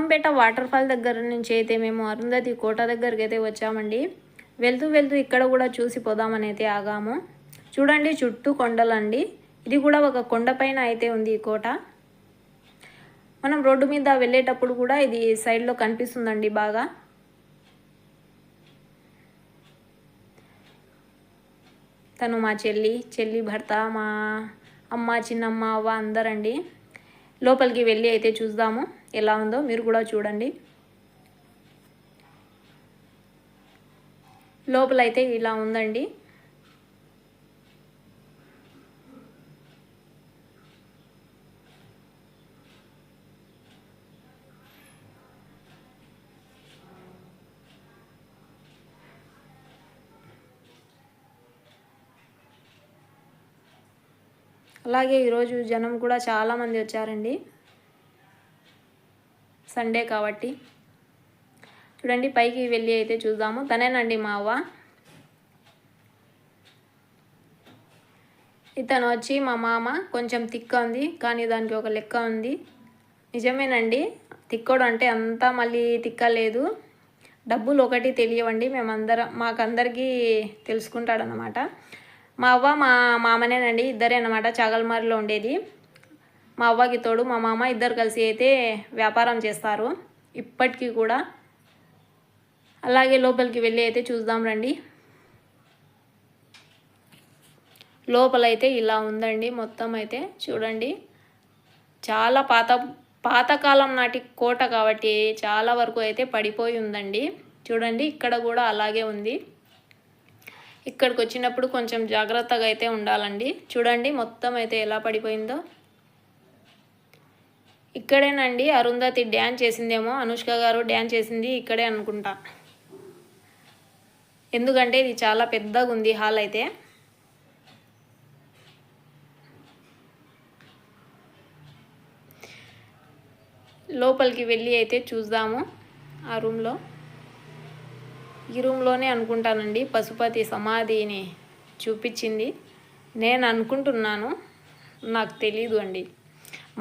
Bellampeta water fall దగ్గర నుంచి అయితే మేము అరుంధతి కోట దగ్గరికి అయితే వచ్చామండి. వెళ్తూ వెళ్తూ ఇక్కడ కూడా చూసి పోదామని అయితే ఆగాము. చూడండి చుట్టూ కొండలండి. ఇది కూడా ఒక కొండపైన అయితే ఉంది ఈ కోట. మనం రోడ్డు మీద వెళ్ళేటప్పుడు కూడా ఇది సైడ్లో కనిపిస్తుందండి బాగా. తను మా చెల్లి భర్త, మా అమ్మ, చిన్నమ్మ, అవ్వ అందరండి. లోపలికి వెళ్ళి అయితే చూద్దాము ఎలా ఉందో, మీరు కూడా చూడండి. లోపలైతే ఇలా ఉందండి. అలాగే ఈరోజు జనం కూడా చాలామంది వచ్చారండి, సండే కాబట్టి. చూడండి పైకి వెళ్ళి అయితే చూద్దాము. తనేనండి మా అవ్వ. ఇతను వచ్చి మా మామ. కొంచెం తిక్క ఉంది కానీ దానికి ఒక లెక్క ఉంది. నిజమేనండి, తిక్కోడు అంటే అంతా మళ్ళీ తిక్క లేదు. డబ్బులు ఒకటి తెలియవండి, మాకందరికీ తెలుసుకుంటాడనమాట. మా అవ్వ మా మామనేనండి, ఇద్దరే అనమాట. చాగల్మారిలో ఉండేది. మా అవ్వకి తోడు మా మామ, ఇద్దరు కలిసి అయితే వ్యాపారం చేస్తారు ఇప్పటికీ కూడా. అలాగే లోపలికి వెళ్ళి అయితే చూద్దాం రండి. లోపలైతే ఇలా ఉందండి మొత్తం అయితే. చూడండి చాలా పాతకాలం నాటి కోట కాబట్టి చాలా వరకు అయితే పడిపోయి ఉందండి. చూడండి ఇక్కడ కూడా అలాగే ఉంది. ఇక్కడికి వచ్చినప్పుడు కొంచెం జాగ్రత్తగా అయితే ఉండాలండి. చూడండి మొత్తం అయితే ఎలా పడిపోయిందో. ఇక్కడేనండి అరుంధతి డ్యాన్స్ చేసిందేమో, అనుష్క గారు డ్యాన్స్ చేసింది ఇక్కడే అనుకుంటా. ఎందుకంటే ఇది చాలా పెద్దగా ఉంది హాల్ అయితే. లోపలికి వెళ్ళి అయితే చూద్దాము ఆ రూమ్లో. ఈ రూమ్లోనే అనుకుంటానండి పశుపతి సమాధిని చూపించింది. నేను అనుకుంటున్నాను, నాకు తెలీదు అండి,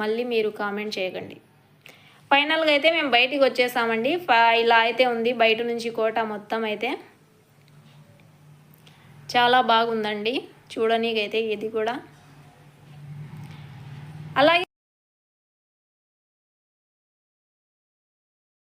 మళ్ళీ మీరు కామెంట్ చేయకండి. ఫైనల్గా అయితే మేము బయటికి వచ్చేసామండి. ఇలా అయితే ఉంది బయట నుంచి కోట మొత్తం అయితే. చాలా బాగుందండి చూడనీకైతే ఇది కూడా. అలాగే